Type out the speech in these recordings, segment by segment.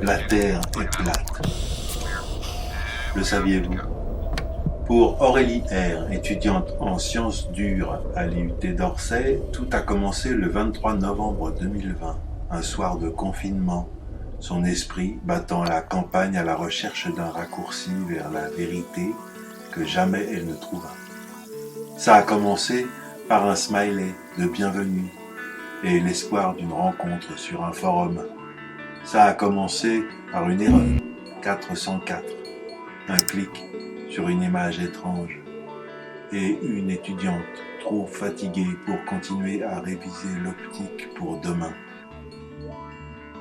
La Terre est plate. Le saviez-vous? Pour Aurélie R, étudiante en sciences dures à l'IUT d'Orsay, tout a commencé le 23 novembre 2020, un soir de confinement, son esprit battant la campagne à la recherche d'un raccourci vers la vérité que jamais elle ne trouva. Ça a commencé par un smiley de bienvenue et l'espoir d'une rencontre sur un forum. Ça a commencé par une erreur, 404, un clic sur une image étrange et une étudiante trop fatiguée pour continuer à réviser l'optique pour demain.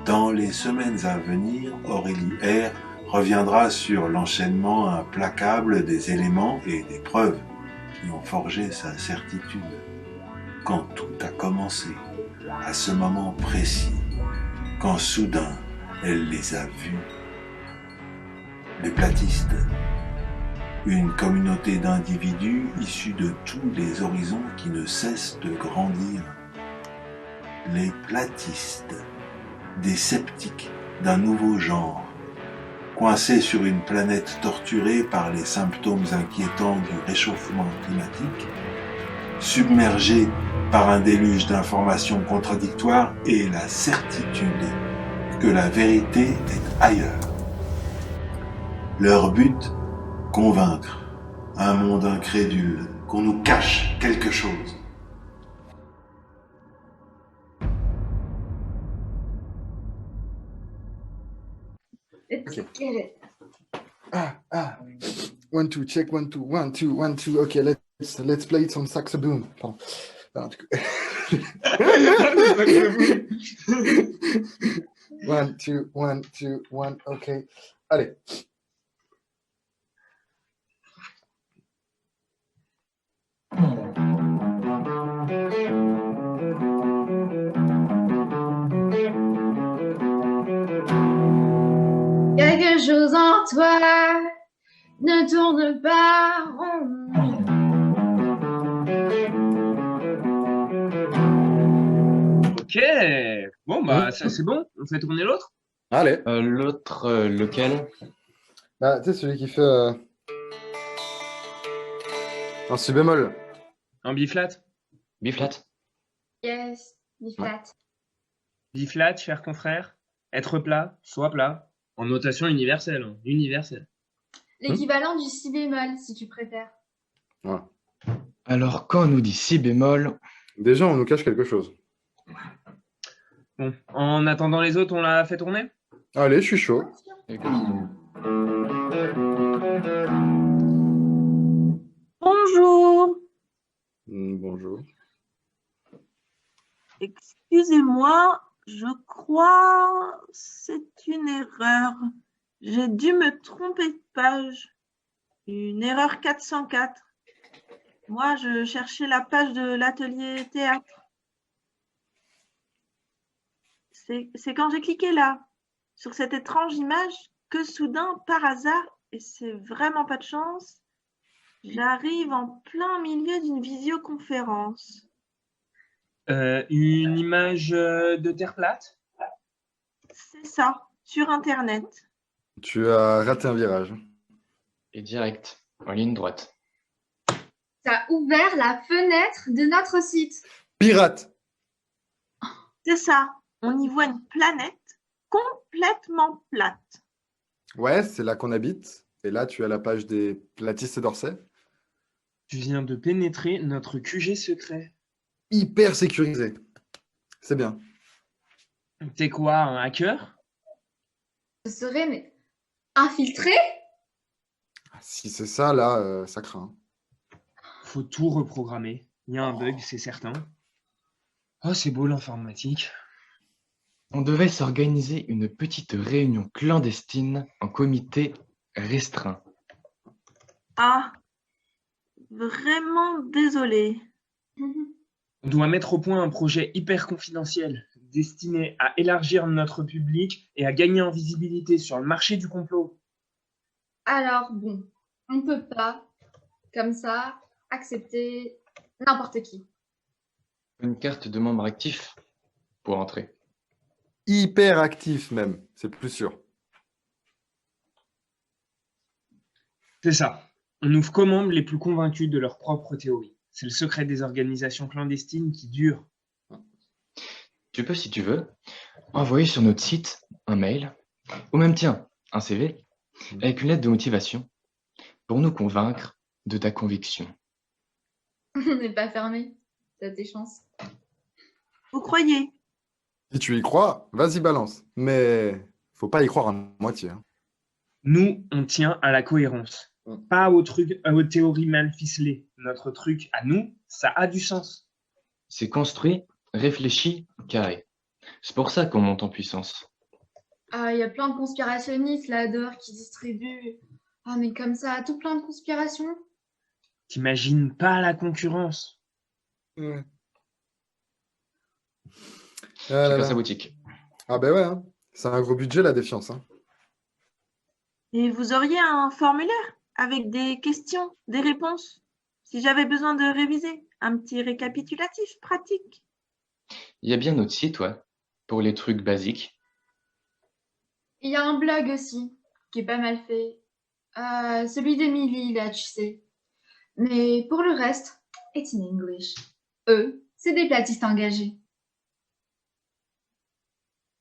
Dans les semaines à venir, Aurélie R reviendra sur l'enchaînement implacable des éléments et des preuves qui ont forgé sa certitude. Quand tout a commencé, à ce moment précis, quand soudain elle les a vus. Les platistes, une communauté d'individus issus de tous les horizons qui ne cessent de grandir. Les platistes, des sceptiques d'un nouveau genre, coincés sur une planète torturée par les symptômes inquiétants du réchauffement climatique, submergés par un déluge d'informations contradictoires et la certitude que la vérité est ailleurs. Leur but, convaincre un monde incrédule qu'on nous cache quelque chose. Okay. Get it. One, two, check, 1, 2, 1, 2, 1, 2. Okay, let's play some saxoboom. Pardon. Non, du coup. 1, 2, 1, 2, 1, ok. Allez. Quelque chose en toi ne tourne pas rond. Ok, bon bah ça c'est bon, on fait tourner l'autre. Allez. L'autre, lequel? Ah, tu sais, celui qui fait un si bémol. Un B-flat. B-flat. Yes, B-flat. B-flat, cher confrère. Être plat, soit plat. En notation universelle, hein. Universelle. L'équivalent du si bémol, si tu préfères. Voilà. Alors, quand on nous dit si bémol, Déjà, on nous cache quelque chose. Bon, en attendant les autres, on l'a fait tourner? Allez, je suis chaud. Bonjour, Bonjour. excusez-moi, je crois c'est une erreur. J'ai dû me tromper de page. Une erreur 404. Moi, je cherchais la page de l'atelier théâtre. C'est quand j'ai cliqué là, sur cette étrange image, que soudain, par hasard, et c'est vraiment pas de chance, j'arrive en plein milieu d'une visioconférence. Une image de terre plate? C'est ça, sur Internet. Tu as raté un virage. et direct, en ligne droite. Ça a ouvert la fenêtre de notre site. Pirate. C'est ça, on y voit une planète complètement plate. Ouais, c'est là qu'on habite. Et là, tu as la page des platistes d'Orsay. Tu viens de pénétrer notre QG secret. Hyper sécurisé. C'est bien. T'es quoi, un hacker? Je serais mais infiltré? Si c'est ça, là, ça craint. Faut tout reprogrammer. Il y a un bug, c'est certain. Oh, c'est beau l'informatique. On devait s'organiser une petite réunion clandestine en comité restreint. Ah, vraiment désolée. On doit mettre au point un projet hyper confidentiel, destiné à élargir notre public et à gagner en visibilité sur le marché du complot. Alors bon, on ne peut pas, comme ça, accepter n'importe qui. Une carte de membre actif pour entrer. Hyper actif même, c'est plus sûr. C'est ça. On ouvre qu'aux membres les plus convaincus de leur propre théorie. C'est le secret des organisations clandestines qui durent. Tu peux, si tu veux, envoyer sur notre site un mail, ou même, tiens, un CV, avec une lettre de motivation, pour nous convaincre de ta conviction. On n'est pas fermé. T'as tes chances. Vous croyez? Si tu y crois, vas-y, balance. Mais faut pas y croire à moitié. Hein. Nous, on tient à la cohérence. Pas aux théories mal ficelées. Notre truc à nous, ça a du sens. C'est construit, réfléchi, carré. C'est pour ça qu'on monte en puissance. Ah, il y a plein de conspirationnistes là dehors qui distribuent. Ah, mais comme ça, tout plein de conspirations. T'imagines pas la concurrence. Ouais. Ah, là, Chacun là. sa boutique. Ah ben ouais, hein. C'est un gros budget la défiance. Hein. Et vous auriez un formulaire avec des questions, des réponses, si j'avais besoin de réviser, un petit récapitulatif pratique. Il y a bien notre site, ouais, pour les trucs basiques. Il y a un blog aussi, qui est pas mal fait. Celui d'Emily, là, tu sais. Mais pour le reste, it's in English. Eux, c'est des platistes engagés.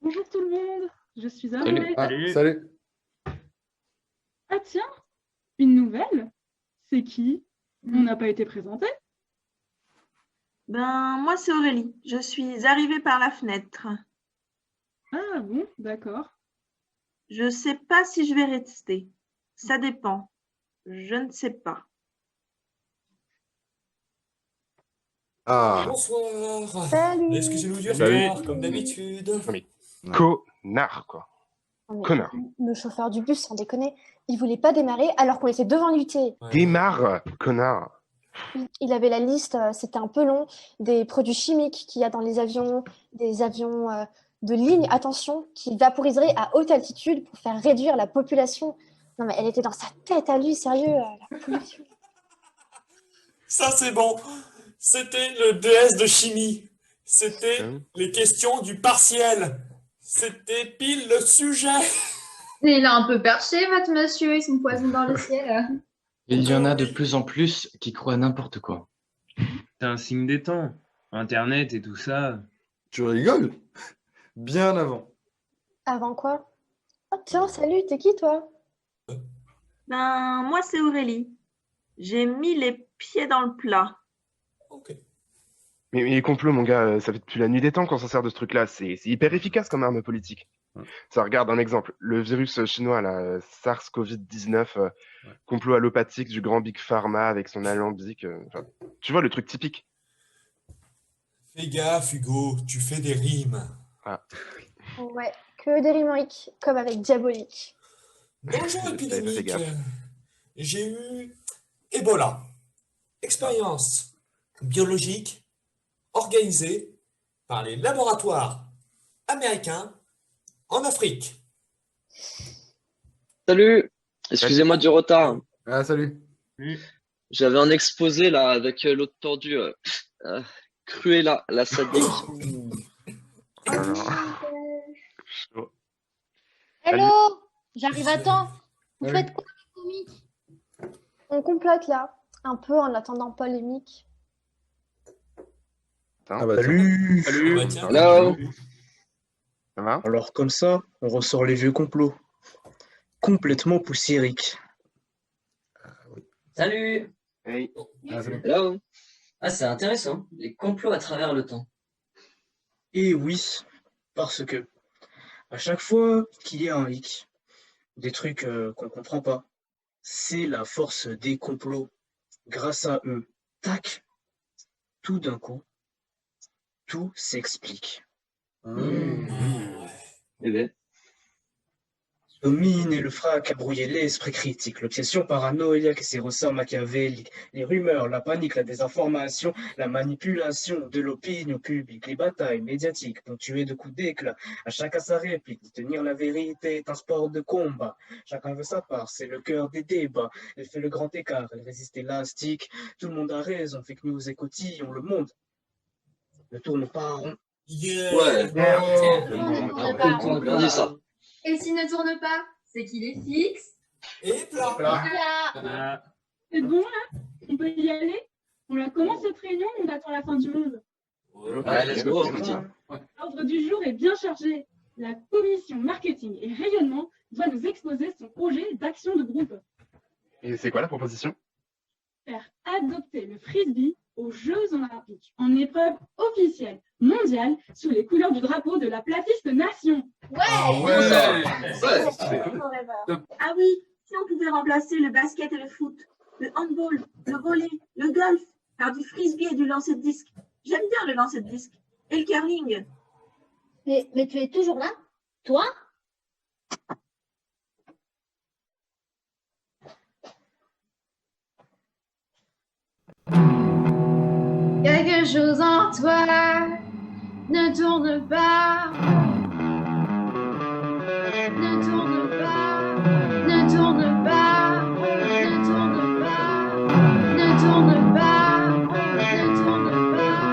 Bonjour tout le monde, je suis Salut. Arouet. Ah, Salut. salut. Ah tiens, une nouvelle? C'est qui? On n'a pas été présenté? Ben, moi, c'est Aurélie. Je suis arrivée par la fenêtre. Ah bon, d'accord. Je sais pas si je vais rester. Ça dépend. Je ne sais pas. Ah, Bonsoir. Salut. Excusez-nous du Salut. retard, comme d'habitude. Connard, quoi. Non, mais Connard. Le chauffeur du bus, sans déconner, il voulait pas démarrer alors qu'on était devant l'UT. Ouais. Démarre, connard. Il avait la liste, c'était un peu long, des produits chimiques qu'il y a dans les avions, des avions de ligne, attention, qui vaporiseraient à haute altitude pour faire réduire la population. Non mais elle était dans sa tête à lui, sérieux, la pollution. Ça, c'est bon. C'était le DS de chimie. C'était Hein les questions du partiel. C'était pile le sujet. Et il a un peu perché, votre monsieur, ils sont poison dans le ciel. Il y en a de plus en plus qui croient à n'importe quoi. C'est un signe des temps. Internet et tout ça. tu rigoles? Bien avant. Avant quoi? Oh tiens, salut, t'es qui toi? Ben, moi, c'est Aurélie. J'ai mis les pieds dans le plat. Ok. Mais les complots, mon gars, ça fait depuis la nuit des temps qu'on s'en sert de ce truc-là. C'est hyper efficace comme arme politique. Ça, regarde un exemple. Le virus chinois, là, SARS-CoV-19, complot allopathique du grand Big Pharma avec son alambic. Enfin, tu vois, le truc typique. Fais gaffe, Hugo, tu fais des rimes. Ouais, que des rimoriques, comme avec Diabolique. Bonjour, Fais épidémique. gaffe. J'ai eu Ebola. Expérience biologique organisée par les laboratoires américains en Afrique. Salut, excusez-moi du retard. Ah, salut. J'avais un exposé là avec l'autre tordu, Cruella, la sadique. Chaud. Hello, j'arrive à temps. Vous Salut. faites quoi, les comiques? On complote là, un peu en attendant polémique. Ah bah, Salut. Ah bah tiens. Hello. Ça va? Alors comme ça, on ressort les vieux complots. Complètement poussiériques. Salut! Hey. Ah, salut. Hello. Ah, c'est intéressant, les complots à travers le temps. Et oui, parce que à chaque fois qu'il y a un hic, des trucs qu'on comprend pas, c'est la force des complots. Grâce à eux, tac, tout d'un coup, tout s'explique. Eh ben, Domine et le frac a brouillé l'esprit critique, l'obsession paranoïaque et ses ressorts machiavéliques, les rumeurs, la panique, la désinformation, la manipulation de l'opinion publique, les batailles médiatiques ponctuées de coups d'éclat, à chacun sa réplique, de tenir la vérité est un sport de combat, chacun veut sa part, c'est le cœur des débats, elle fait le grand écart, elle résiste élastique, tout le monde a raison, fake news et cotillon, le monde ne tourne pas en rond. Yeah. ouais. On tourne pas. Bien dit ça. Et s'il ne tourne pas, c'est qu'il est fixe. Et plat. Voilà. C'est bon là? On peut y aller? On la commence cette réunion ou on attend la fin du monde? Ouais, let's go. L'ordre du jour est bien chargé. La commission marketing et rayonnement doit nous exposer son projet d'action de groupe. Et c'est quoi la proposition? Faire adopter le frisbee aux Jeux olympiques en épreuve officielle mondiale sous les couleurs du drapeau de la platiste nation. Ah oui, si on pouvait remplacer le basket et le foot, le handball, le volley, le golf, par du frisbee et du lancer de disque. J'aime bien le lancer de disque. Et le curling. Mais tu es toujours là? Toi? Quelque chose en toi ne tourne pas. Ne tourne pas. Ne tourne pas. Ne tourne pas. Ne tourne pas. Ne tourne pas.